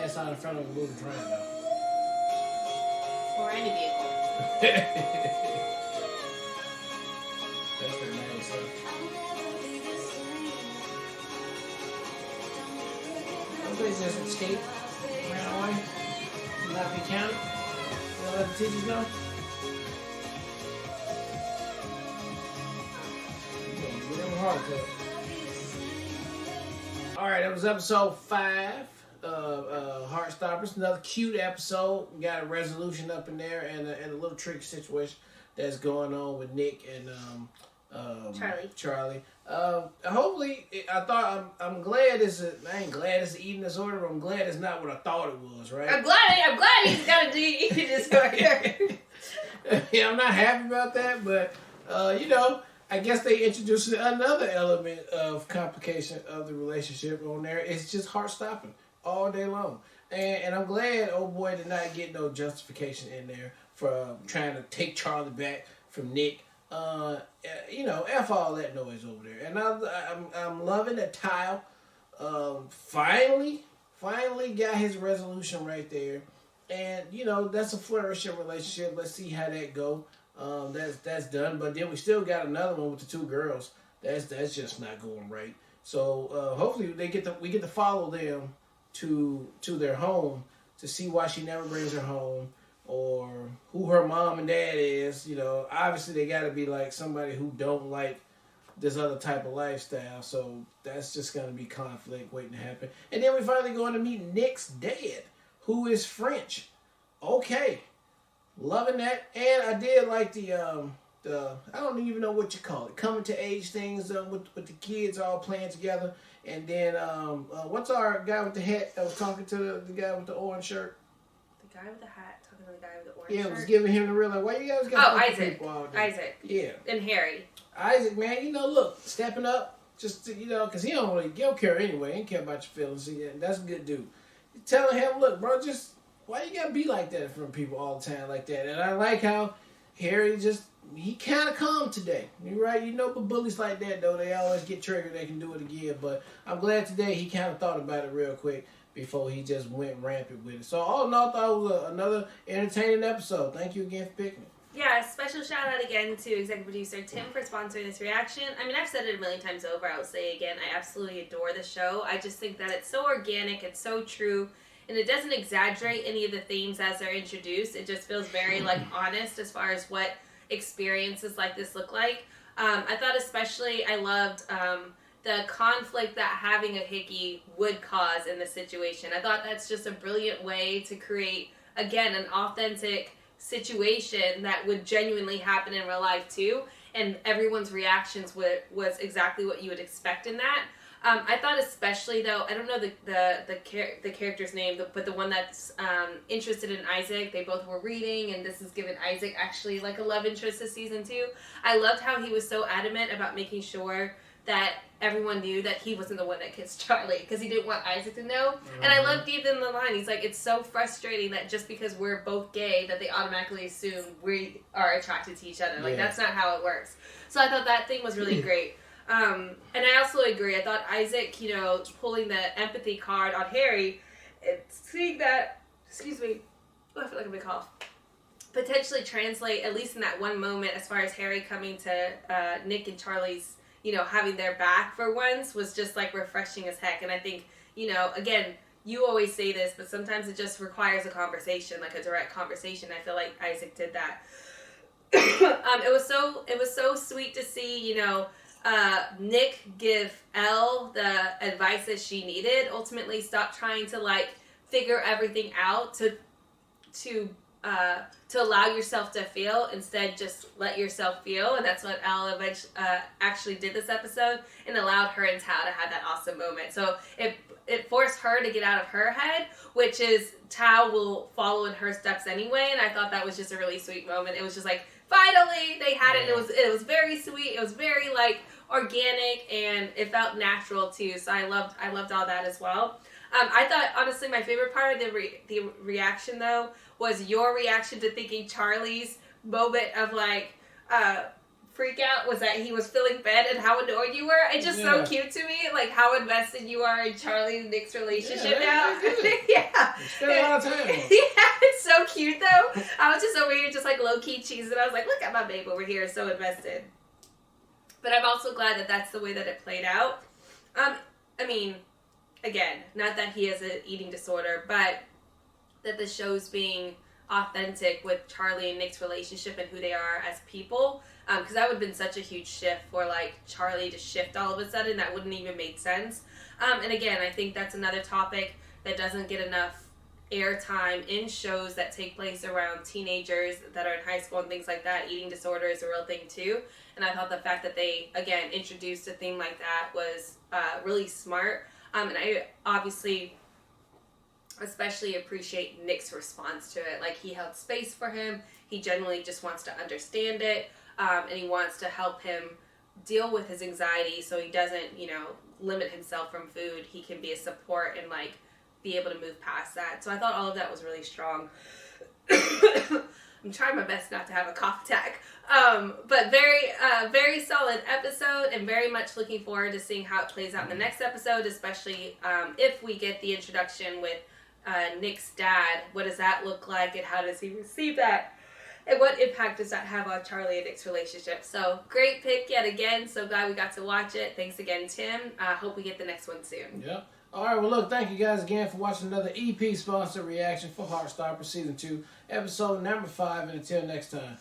ass out in front of a moving train, though. Or any vehicle. That's pretty nice stuff. Somebody's just escaped, ran away from Lafayette County. You let the teachers know? Alright, that was episode 5 of Heartstoppers. Another cute episode. We got a resolution up in there and a little tricky situation that's going on with Nick and Charlie. Hopefully, I'm glad I ain't glad it's an eating disorder, but I'm glad it's not what I thought it was, right? I'm glad he's got a eating disorder. Yeah, I'm not happy about that, but I guess they introduced another element of complication of the relationship on there. It's just heart stopping all day long. And I'm glad old boy did not get no justification in there for trying to take Charlie back from Nick. F all that noise over there. And I'm loving that Tile finally got his resolution right there. And, that's a flourishing relationship. Let's see how that go. That's done. But then we still got another one with the 2 girls. That's just not going right. So hopefully we get to follow them to their home to see why she never brings her home or who her mom and dad is. Obviously they got to be like somebody who don't like this other type of lifestyle. So that's just going to be conflict waiting to happen. And then we finally going to meet Nick's dad, who is French. Okay. Loving that. And I did like the I don't even know what you call it, coming to age things with the kids all playing together. And then what's our guy with the hat that was talking to the guy with the orange shirt? The guy with the hat talking to the guy with the orange shirt? Yeah, was giving him the real, like, why you guys got Isaac. people out there? Isaac. Yeah. And Harry. Isaac, man, look, stepping up, just to, because he don't care anyway. He don't care about your feelings. That's a good dude. You're telling him, look, bro, just why you gotta be like that in front of people all the time like that? And I like how Harry he kind of calm today. You're right. But bullies like that, though, they always get triggered. They can do it again. But I'm glad today he kind of thought about it real quick before he just went rampant with it. So all in all, I thought it was another entertaining episode. Thank you again for picking it. Yeah, special shout out again to executive producer Tim for sponsoring this reaction. I mean, I've said it a million times over. I will say again, I absolutely adore the show. I just think that it's so organic, it's so true, and it doesn't exaggerate any of the themes as they're introduced. It just feels very honest as far as what experiences like this look like. I thought especially I loved the conflict that having a hickey would cause in this situation. I thought that's just a brilliant way to create, again, an authentic situation that would genuinely happen in real life too, and everyone's reactions was exactly what you would expect in that. I thought especially though, I don't know the character's name, but the one that's interested in Isaac, they both were reading, and this has given Isaac actually like a love interest this season too. I loved how he was so adamant about making sure that everyone knew that he wasn't the one that kissed Charlie, because he didn't want Isaac to know. Mm-hmm. And I loved even the line, he's like, it's so frustrating that just because we're both gay that they automatically assume we are attracted to each other. Like, that's not how it works. So I thought that thing was really great. And I also agree, I thought Isaac, pulling the empathy card on Harry, and seeing that, excuse me, I feel like I'm gonna cough, potentially translate, at least in that one moment, as far as Harry coming to Nick and Charlie's, having their back for once, was just like refreshing as heck. And I think, again, you always say this, but sometimes it just requires a conversation, like a direct conversation. I feel like Isaac did that. It was so sweet to see, Nick give Elle the advice that she needed. Ultimately, stop trying to figure everything out to allow yourself to feel. Instead, just let yourself feel. And that's what Elle eventually actually did this episode, and allowed her and Tao to have that awesome moment. So it forced her to get out of her head, which is Tao will follow in her steps anyway. And I thought that was just a really sweet moment. It was just like, finally they had it. It was very sweet. It was very organic, and it felt natural too. So I loved all that as well. I thought, honestly, my favorite part of the reaction, though, was your reaction to thinking Charlie's moment of, freak out was that he was feeling bad and how annoyed you were. It's just so cute to me, how invested you are in Charlie and Nick's relationship now. Yeah. spend a lot of time on. Yeah, it's so cute though. I was just over here just like low-key cheesing. I was like, look at my babe over here, so invested. But I'm also glad that that's the way that it played out. I mean, again, not that he has an eating disorder, but that the show's being authentic with Charlie and Nick's relationship and who they are as people. Because that would have been such a huge shift for like Charlie to shift all of a sudden. That wouldn't even make sense. And again, I think that's another topic that doesn't get enough airtime in shows that take place around teenagers that are in high school and things like that. Eating disorder is a real thing too. And I thought the fact that they, again, introduced a theme like that was really smart. And I obviously especially appreciate Nick's response to it. Like, he held space for him. He genuinely just wants to understand it. And he wants to help him deal with his anxiety so he doesn't, limit himself from food. He can be a support and, be able to move past that. So I thought all of that was really strong. I'm trying my best not to have a cough attack. But very solid episode, and very much looking forward to seeing how it plays out in the next episode, especially if we get the introduction with Nick's dad. What does that look like, and how does he receive that? And what impact does that have on Charlie and Nick's relationship? So, great pick yet again. So glad we got to watch it. Thanks again, Tim. Hope we get the next one soon. Yep. All right, well, look, thank you guys again for watching another EP sponsored reaction for Heartstopper Season 2, episode number 5, and until next time.